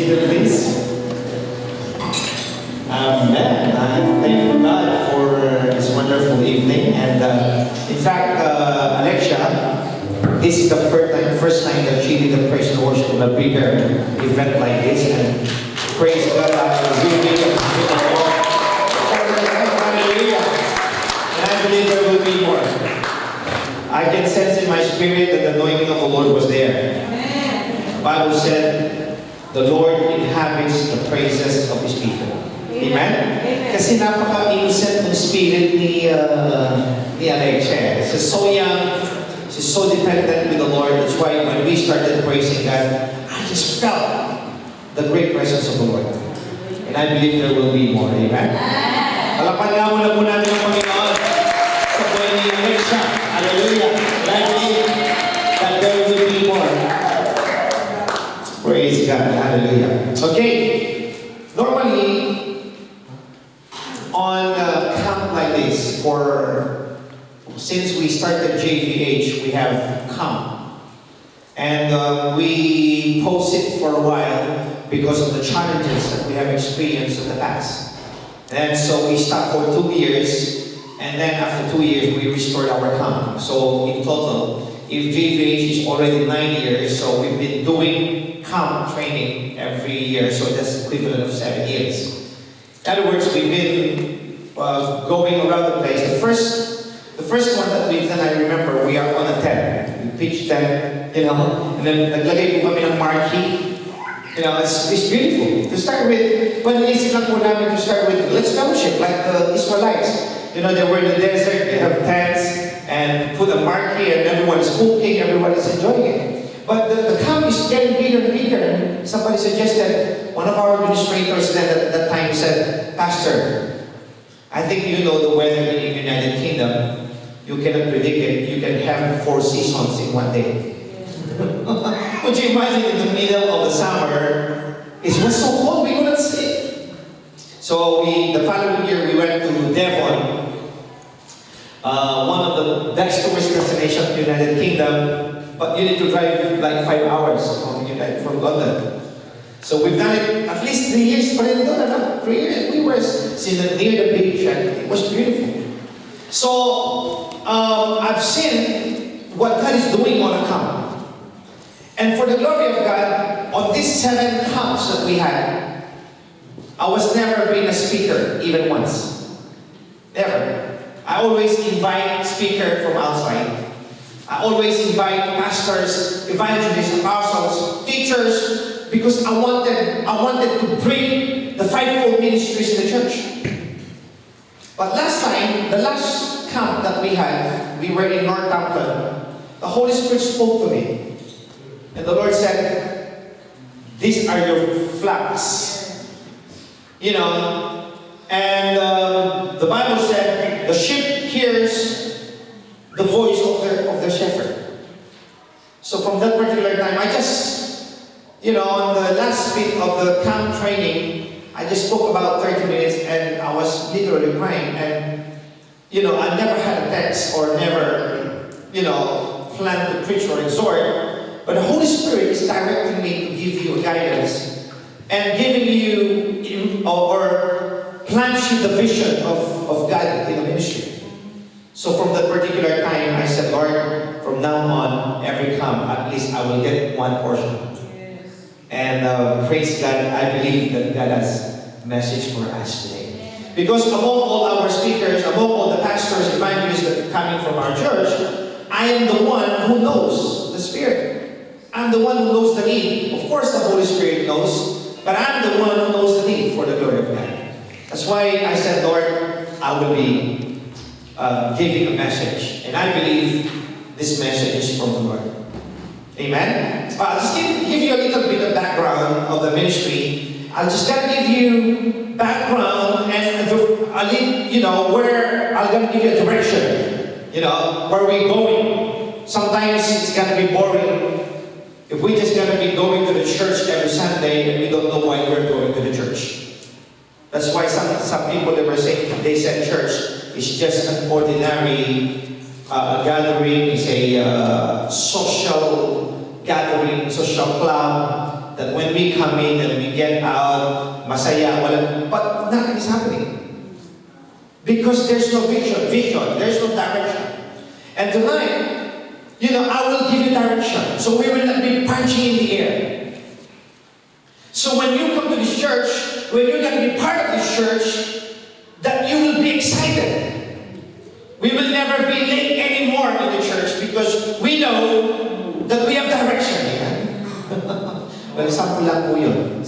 seated, please. Amen. I thank God for this wonderful evening. And in fact, Alexia, this is the first time that she did the praise and worship in a bigger event like this. And praise God, I was really hallelujah. And I believe there will be more. I can sense in my spirit that the anointing of the Lord was there. The Bible said, the Lord inhabits the praises of His people. Amen? Kasi napaka-innocent ng spirit ni Alexia. She's so young. She's so dependent with the Lord. That's why when we started praising God, I just felt the great presence of the Lord. And I believe there will be more. Amen? Palapan nga muna po natin ang Panginoon sa buhay ni Alexia. Hallelujah. And I believe that there will be more. Praise God. Hallelujah. Okay. Normally, on a camp like this, since we started JVH, we have camp. And we post it for a while because of the challenges that we have experienced in the past. And so we stopped for 2 years, and then after 2 years, we restored our camp. So in total, if JVH is already 9 years, so we've been doing camp training every year, so that's equivalent of 7 years. In other words, we've been going around the place. The first one that we've done, I remember, we are on a tent. We pitched tent, and then naglagay po kami ng marquee. It's beautiful. To start with, well, naisip lang po namin to start with, let's fellowship like the Israelites. They were in the desert, they have tents, and put a marquee, and everyone is cooking, everyone is enjoying it. But the camp is getting bigger and bigger. And somebody suggested, one of our administrators then at that time said, Pastor, I think you know the weather in the United Kingdom. You cannot predict it. You can have 4 seasons in one day. Would you imagine in the middle of the summer, it was so cold we couldn't sleep. So the following year we went to Devon, one of the best tourist destinations in the United Kingdom. But you need to drive like 5 hours from London. So we've done it at least 3 years, but in London, 3 years. We were near the beach and it was beautiful. So I've seen what God is doing on a camp. And for the glory of God, on these 7 camps that we had, I was never been a speaker, even once. Never. I always invite speaker from outside. I always invite pastors, evangelists, apostles, teachers, because I wanted to bring the fivefold ministries in the church. But last time, the last camp that we had, we were in Northampton. The Holy Spirit spoke to me. And the Lord said, these are your flocks. And the Bible said, the sheep hears the voice of the shepherd. So from that particular time, I just, on the last bit of the camp training, I just spoke about 30 minutes and I was literally crying. And, I never had a text or never, planned to preach or exhort. But the Holy Spirit is directing me to give you a guidance and giving you or plant you the vision of God in the ministry. So from that particular time, I said, Lord, from now on, every camp, at least I will get one portion. Yes. And praise God, I believe that God has a message for us today. Because among all our speakers, among all the pastors, evangelists that are coming from our church, I am the one who knows the Spirit. I'm the one who knows the need. Of course, the Holy Spirit knows, but I'm the one who knows the need for the glory of God. That's why I said, Lord, I will be giving a message. And I believe this message is from the Lord. Amen? I'll just give you a little bit of background of the ministry. I'm just going to give you background and where I'm going to give you a direction. Where we're going. Sometimes it's going to be boring if we're just going to be going to the church every Sunday and we don't know why we're going to the church. That's why some people they said church is just an ordinary gathering. It's a social gathering, social club that when we come in and we get out, masaya, but nothing is happening. Because there's no vision, there's no direction. And tonight, I will give you direction. So we will not be punching in the air. So when you come to this church, when you're going to be part of this church, that you will be excited. We will never be late anymore in the church because we know that we have direction. Well, sample lang po yun.